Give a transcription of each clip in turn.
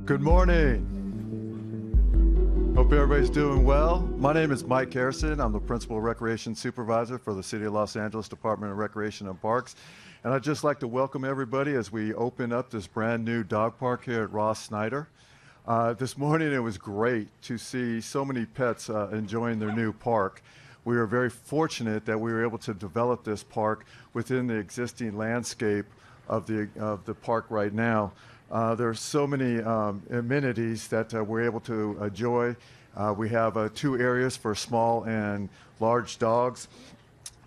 Good morning. Hope everybody's doing well. My name is Mike Harrison. I'm the Principal Recreation Supervisor for the City of Los Angeles Department of Recreation and Parks. And I'd just like to welcome everybody as we open up this brand new dog park here at Ross Snyder. This morning it was great to see so many pets enjoying their new park. We are very fortunate that we were able to develop this park within the existing landscape of the park right now. There are so many amenities that we're able to enjoy. We have 2 areas for small and large dogs.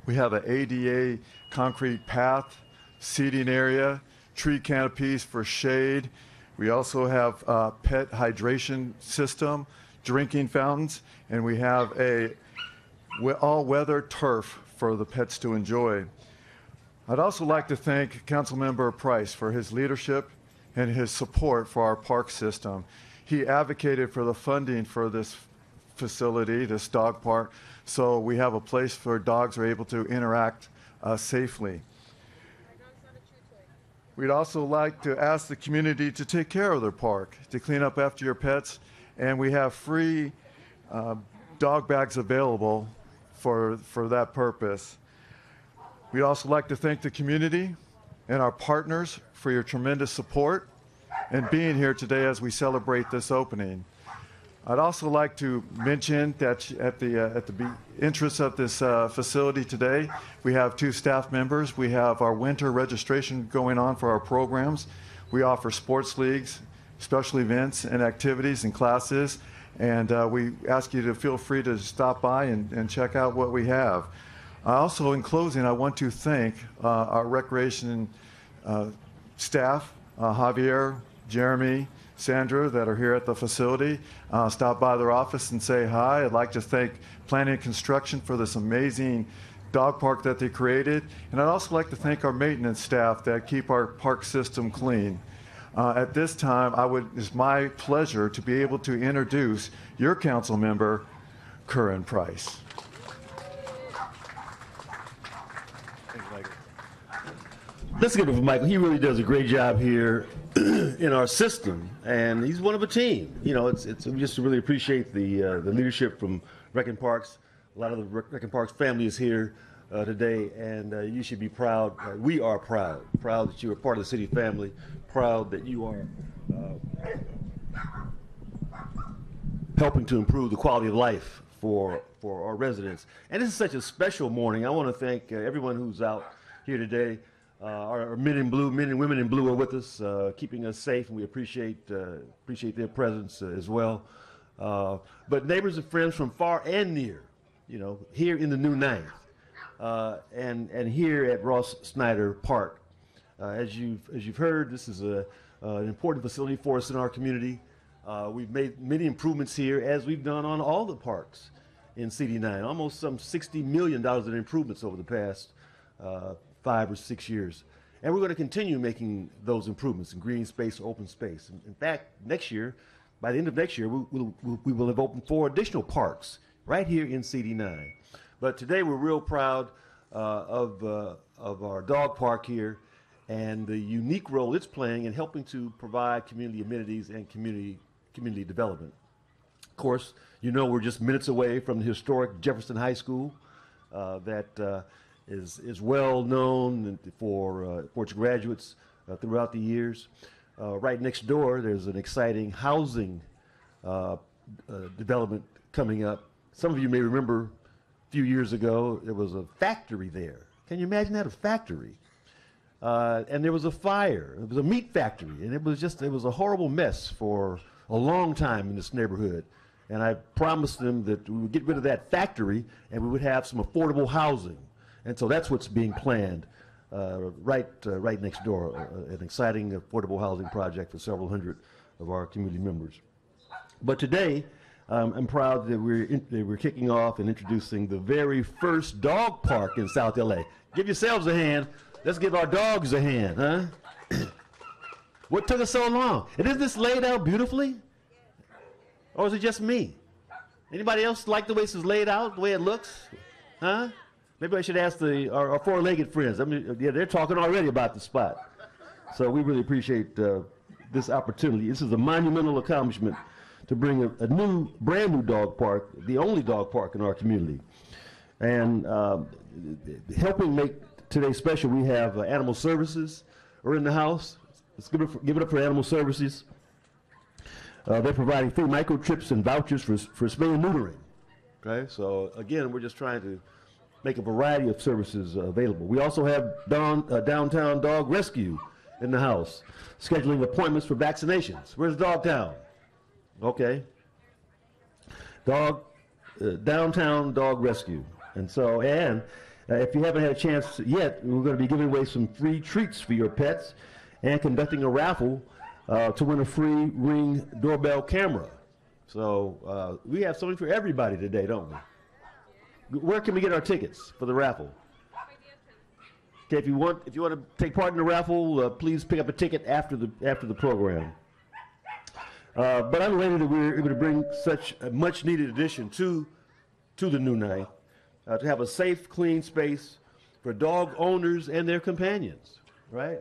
We have an ADA concrete path, seating area, tree canopies for shade. We also have a pet hydration system, drinking fountains, and we have a all-weather turf for the pets to enjoy. I'd also like to thank Councilmember Price for his leadership and his support for our park system. He advocated for the funding for this facility, this dog park, so we have a place for dogs are able to interact safely. We'd also like to ask the community to take care of their park, to clean up after your pets, and we have free dog bags available for that purpose. We'd also like to thank the community and our partners for your tremendous support and being here today as we celebrate this opening. I'd also like to mention that at the entrance of this facility today, we have 2 staff members. We have our winter registration going on for our programs. We offer sports leagues, special events and activities and classes, and we ask you to feel free to stop by and check out what we have. Also, in closing, I want to thank our recreation staff, Javier, Jeremy, Sandra, that are here at the facility. Stop by their office and say hi. I'd like to thank Planning and Construction for this amazing dog park that they created. And I'd also like to thank our maintenance staff that keep our park system clean. At this time, it's my pleasure to be able to introduce your council member, Curren Price. Let's give it for Michael. He really does a great job here in our system, and he's one of a team. You know, we just really appreciate the leadership from Rec and Parks. A lot of the Rec and Parks family is here today, and you should be proud. We are proud that you are part of the city family. Proud that you are helping to improve the quality of life for our residents. And this is such a special morning. I want to thank everyone who's out here today. Our men and women in blue are with us, keeping us safe, and we appreciate their presence as well. But neighbors and friends from far and near, you know, here in the new Ninth, and here at Ross Snyder Park. As you've heard, this is an important facility for us in our community. We've made many improvements here, as we've done on all the parks in CD9. Almost some $60 million in improvements over the past 5 or 6 years. And we're going to continue making those improvements in green space, open space. In fact, next year, by the end of next year, we will have opened 4 additional parks right here in CD9. But today we're real proud of our dog park here and the unique role it's playing in helping to provide community amenities and community development. Of course, you know, we're just minutes away from the historic Jefferson High School that is well known for its graduates throughout the years. Right next door, there's an exciting housing development coming up. Some of you may remember a few years ago, there was a factory there. Can you imagine that, a factory? And there was a fire. It was a meat factory, and it was a horrible mess for a long time in this neighborhood. And I promised them that we would get rid of that factory and we would have some affordable housing. And so that's what's being planned right next door, an exciting affordable housing project for several hundred of our community members. But today, I'm proud that we're kicking off and introducing the very first dog park in South LA. Give yourselves a hand. Let's give our dogs a hand, huh? What took us so long? And isn't this laid out beautifully? Or is it just me? Anybody else like the way this is laid out, the way it looks? Huh? Maybe I should ask our 4-legged friends. I mean, yeah, they're talking already about the spot. So we really appreciate this opportunity. This is a monumental accomplishment to bring a brand new dog park, the only dog park in our community. And helping make today special, we have Animal Services are in the house. Let's give it up for Animal Services. They're providing free microchips and vouchers for spay and neutering. Okay, so again, we're just trying to make a variety of services available. We also have Downtown Dog Rescue in the house, scheduling appointments for vaccinations. Where's Dogtown? Okay. Downtown Dog Rescue. And so, if you haven't had a chance yet, we're going to be giving away some free treats for your pets and conducting a raffle to win a free Ring doorbell camera. So we have something for everybody today, don't we? Where can we get our tickets for the raffle? Okay, if you want to take part in the raffle, please pick up a ticket after the program. But I'm elated that we're able to bring such a much-needed addition to the new night, to have a safe, clean space for dog owners and their companions. Right?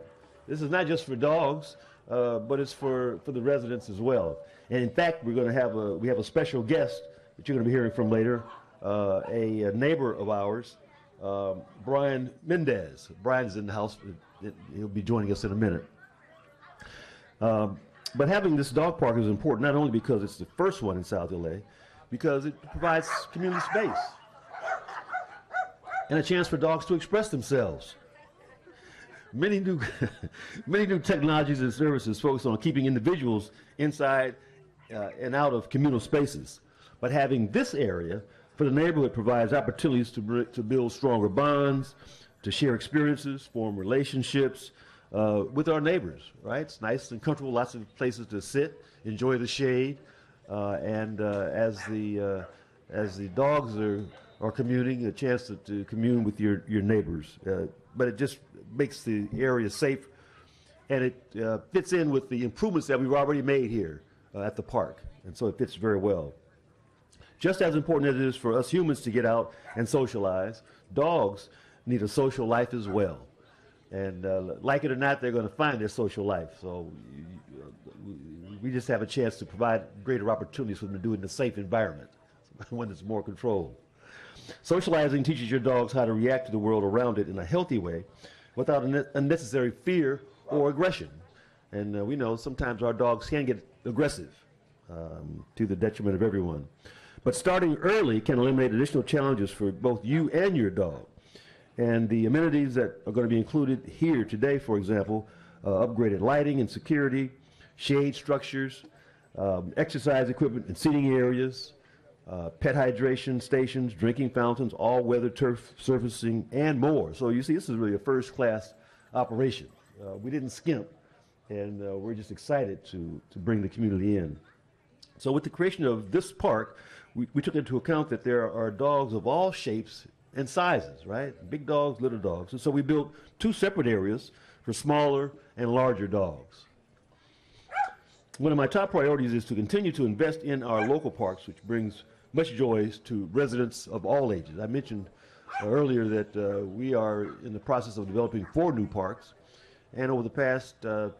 This is not just for dogs, but it's for the residents as well. And in fact, we have a special guest that you're going to be hearing from later, a neighbor of ours, Brian Mendez. Brian is in the house. He'll be joining us in a minute. But having this dog park is important, not only because it's the first one in South LA, because it provides community space and a chance for dogs to express themselves. Many new technologies and services focus on keeping individuals inside and out of communal spaces. But having this area for the neighborhood provides opportunities to build stronger bonds, to share experiences, form relationships with our neighbors, right? It's nice and comfortable, lots of places to sit, enjoy the shade, and as the dogs are communing, a chance to commune with your neighbors. But it just makes the area safe, and it fits in with the improvements that we've already made here at the park, and so it fits very well. Just as important as it is for us humans to get out and socialize, dogs need a social life as well. And like it or not, they're going to find their social life. So we just have a chance to provide greater opportunities for them to do it in a safe environment, one that's more controlled. Socializing teaches your dogs how to react to the world around it in a healthy way without unnecessary fear or aggression. And we know sometimes our dogs can get aggressive to the detriment of everyone. But starting early can eliminate additional challenges for both you and your dog. And the amenities that are going to be included here today, for example, upgraded lighting and security, shade structures, exercise equipment and seating areas, pet hydration stations, drinking fountains, all-weather turf surfacing, and more. So you see, this is really a first-class operation. We didn't skimp, and we're just excited to bring the community in. So with the creation of this park, we took into account that there are dogs of all shapes and sizes, right? Big dogs, little dogs. And so we built two separate areas for smaller and larger dogs. One of my top priorities is to continue to invest in our local parks, which brings much joy to residents of all ages. I mentioned earlier that we are in the process of developing 4 new parks, and over the past 2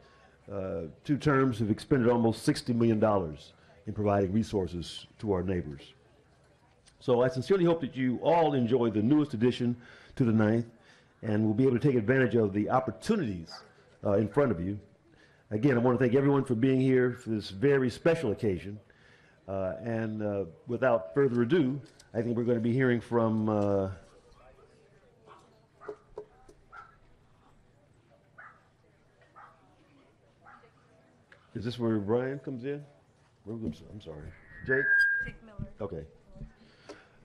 terms have expended almost $60 million in providing resources to our neighbors. So I sincerely hope that you all enjoy the newest addition to the 9th and will be able to take advantage of the opportunities in front of you. Again, I want to thank everyone for being here for this very special occasion. And without further ado, I think we're going to be hearing from is this where Brian comes in? I'm sorry. Jake? Jake Miller. Okay.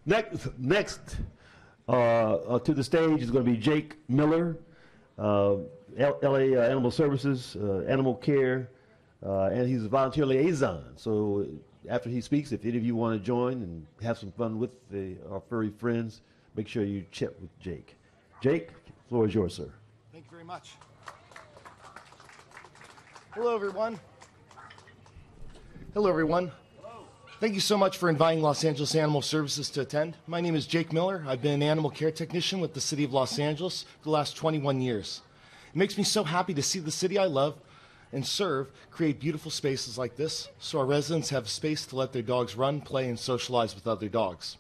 Next to the stage is going to be Jake Miller, LA Animal Services, Animal Care, and he's a volunteer liaison. So after he speaks, if any of you want to join and have some fun with our furry friends, make sure you chat with Jake. Jake, the floor is yours, sir. Thank you very much. Hello, everyone. Hello, everyone. Thank you so much for inviting Los Angeles Animal Services to attend. My name is Jake Miller. I've been an animal care technician with the City of Los Angeles for the last 21 years. It makes me so happy to see the city I love and serve create beautiful spaces like this so our residents have space to let their dogs run, play, and socialize with other dogs.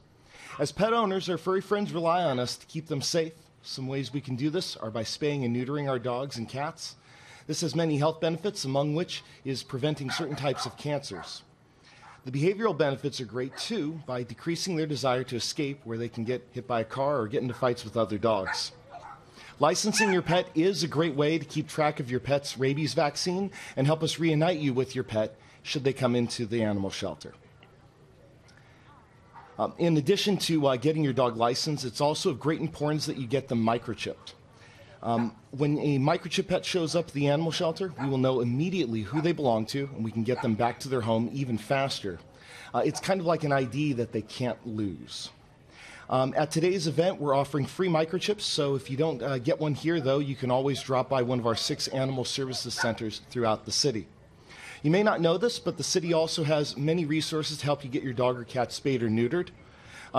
As pet owners, our furry friends rely on us to keep them safe. Some ways we can do this are by spaying and neutering our dogs and cats. This has many health benefits, among which is preventing certain types of cancers. The behavioral benefits are great too by decreasing their desire to escape where they can get hit by a car or get into fights with other dogs. Licensing your pet is a great way to keep track of your pet's rabies vaccine and help us reunite you with your pet should they come into the animal shelter. In addition to getting your dog licensed, it's also of great importance that you get them microchipped. When a microchip pet shows up at the animal shelter, we will know immediately who they belong to, and we can get them back to their home even faster. It's kind of like an ID that they can't lose. At today's event, we're offering free microchips, so if you don't get one here, though, you can always drop by one of our 6 animal services centers throughout the city. You may not know this, but the city also has many resources to help you get your dog or cat spayed or neutered.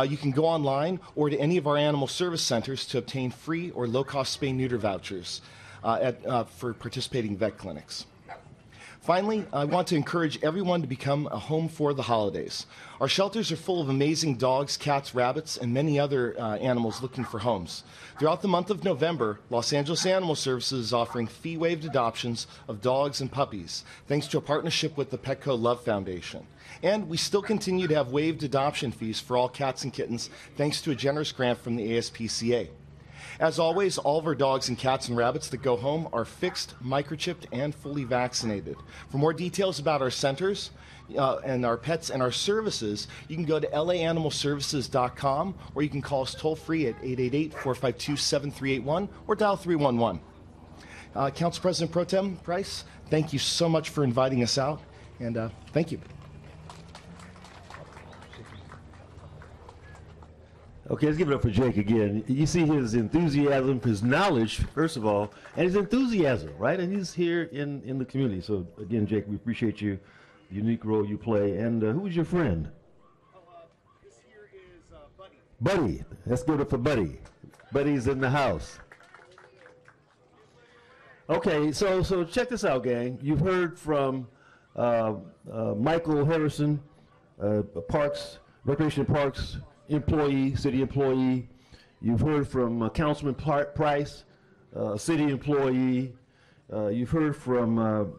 You can go online or to any of our animal service centers to obtain free or low-cost spay-neuter vouchers for participating vet clinics. Finally, I want to encourage everyone to become a home for the holidays. Our shelters are full of amazing dogs, cats, rabbits, and many other animals looking for homes. Throughout the month of November, Los Angeles Animal Services is offering fee-waived adoptions of dogs and puppies, thanks to a partnership with the Petco Love Foundation. And we still continue to have waived adoption fees for all cats and kittens, thanks to a generous grant from the ASPCA. As always, all of our dogs and cats and rabbits that go home are fixed, microchipped, and fully vaccinated. For more details about our centers and our pets and our services, you can go to laanimalservices.com, or you can call us toll-free at 888-452-7381 or dial 311. Council President Pro Tem Price, thank you so much for inviting us out, and thank you. Okay, let's give it up for Jake again. You see his enthusiasm, his knowledge, first of all, and his enthusiasm, right? And he's here in the community. So, again, Jake, we appreciate you, the unique role you play. And who is your friend? This here is Buddy. Buddy. Let's give it up for Buddy. Buddy's in the house. Okay, so check this out, gang. You've heard from Michael Harrison, Parks, Recreation and Parks employee, city employee. You've heard from Councilman Price, city employee. You've heard from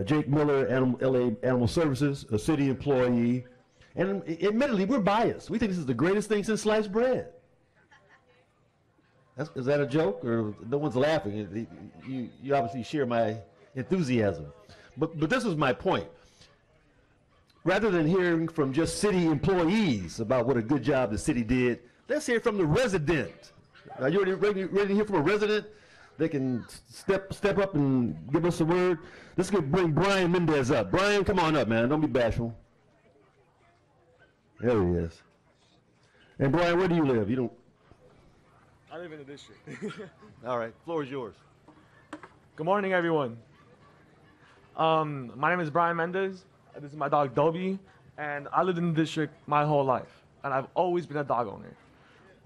Jake Miller, LA Animal Services, a city employee. And admittedly, we're biased. We think this is the greatest thing since sliced bread. Is that a joke, or no one's laughing? You obviously share my enthusiasm. But this is my point. Rather than hearing from just city employees about what a good job the city did, let's hear from the resident. Are you ready to hear from a resident? They can step up and give us a word. Let's bring Brian Mendez up. Brian, come on up, man. Don't be bashful. There he is. And Brian, where do you live? You don't. I live in the district. All right, floor is yours. Good morning, everyone. My name is Brian Mendez. This is my dog, Dobie, and I lived in the district my whole life, and I've always been a dog owner.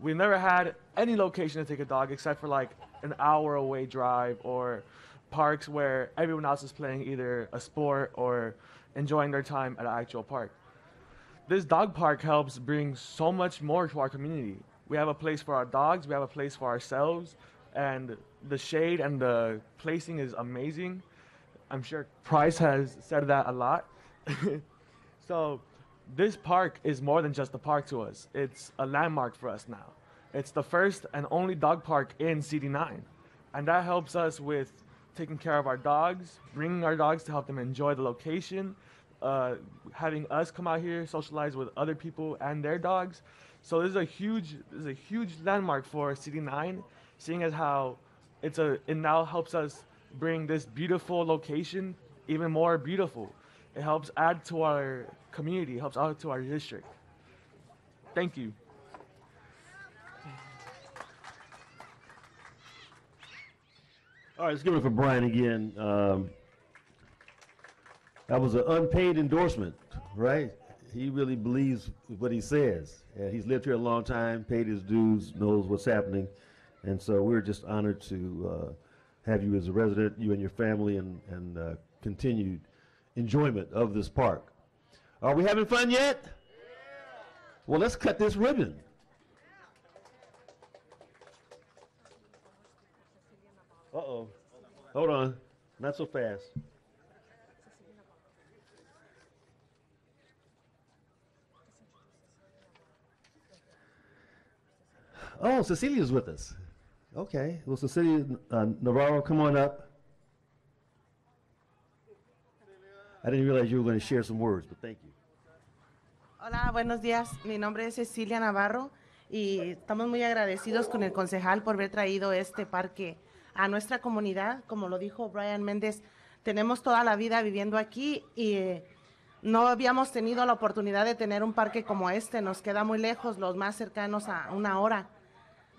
We never had any location to take a dog except for like an hour away drive or parks where everyone else is playing either a sport or enjoying their time at an actual park. This dog park helps bring so much more to our community. We have a place for our dogs, we have a place for ourselves, and the shade and the placing is amazing. I'm sure Price has said that a lot. So this park is more than just a park to us. It's a landmark for us now. It's the first and only dog park in CD9. And that helps us with taking care of our dogs, bringing our dogs to help them enjoy the location, having us come out here, socialize with other people and their dogs. So this is a huge landmark for CD9, seeing as how it now helps us bring this beautiful location even more beautiful. It helps add to our community, helps add to our district. Thank you. All right, let's give it for Brian again. That was an unpaid endorsement, right? He really believes what he says. And he's lived here a long time, paid his dues, knows what's happening. And so we're just honored to have you as a resident, you and your family, and continued enjoyment of this park. Are we having fun yet? Well, let's cut this ribbon. Uh-oh. Hold on. Not so fast. Oh, Cecilia's with us. Okay. Well, Cecilia Navarro, come on up. I didn't realize you were going to share some words, but thank you. Hola, buenos días. Mi nombre es Cecilia Navarro y estamos muy agradecidos con el concejal por haber traído este parque a nuestra comunidad. Como lo dijo Brian Méndez, tenemos toda la vida viviendo aquí y no habíamos tenido la oportunidad de tener un parque como este. Nos queda muy lejos, los más cercanos a 1 hora.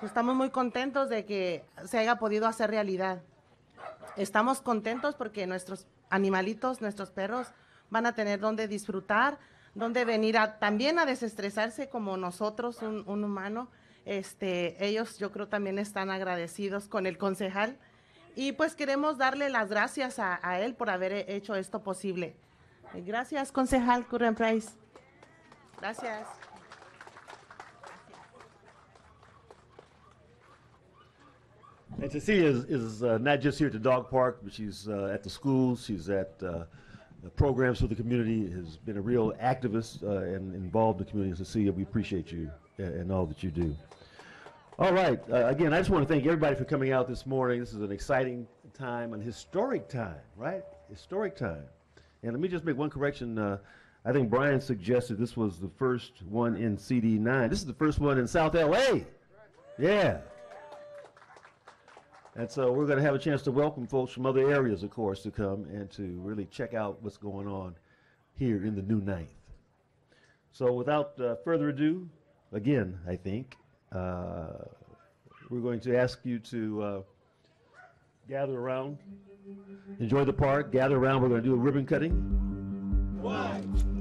Estamos muy contentos de que se haya podido hacer realidad. Estamos contentos porque nuestros animalitos, nuestros perros, van a tener donde disfrutar, donde venir también a desestresarse como nosotros, un humano. Ellos yo creo también están agradecidos con el concejal y pues queremos darle las gracias a él por haber hecho esto posible. Gracias, concejal Curren Price. Gracias. And Cecilia is not just here at the dog park, but she's at the schools, she's at the programs for the community, has been a real activist and involved in the community. Cecilia, we appreciate you and all that you do. All right, again, I just want to thank everybody for coming out this morning. This is an exciting time, an historic time, right? Historic time. And let me just make one correction. I think Brian suggested this was the first one in CD9. This is the first one in South LA. Yeah. And so we're going to have a chance to welcome folks from other areas, of course, to come and to really check out what's going on here in the new Ninth. So without further ado, again, I think, we're going to ask you to gather around, enjoy the park, gather around. We're going to do a ribbon cutting. 1,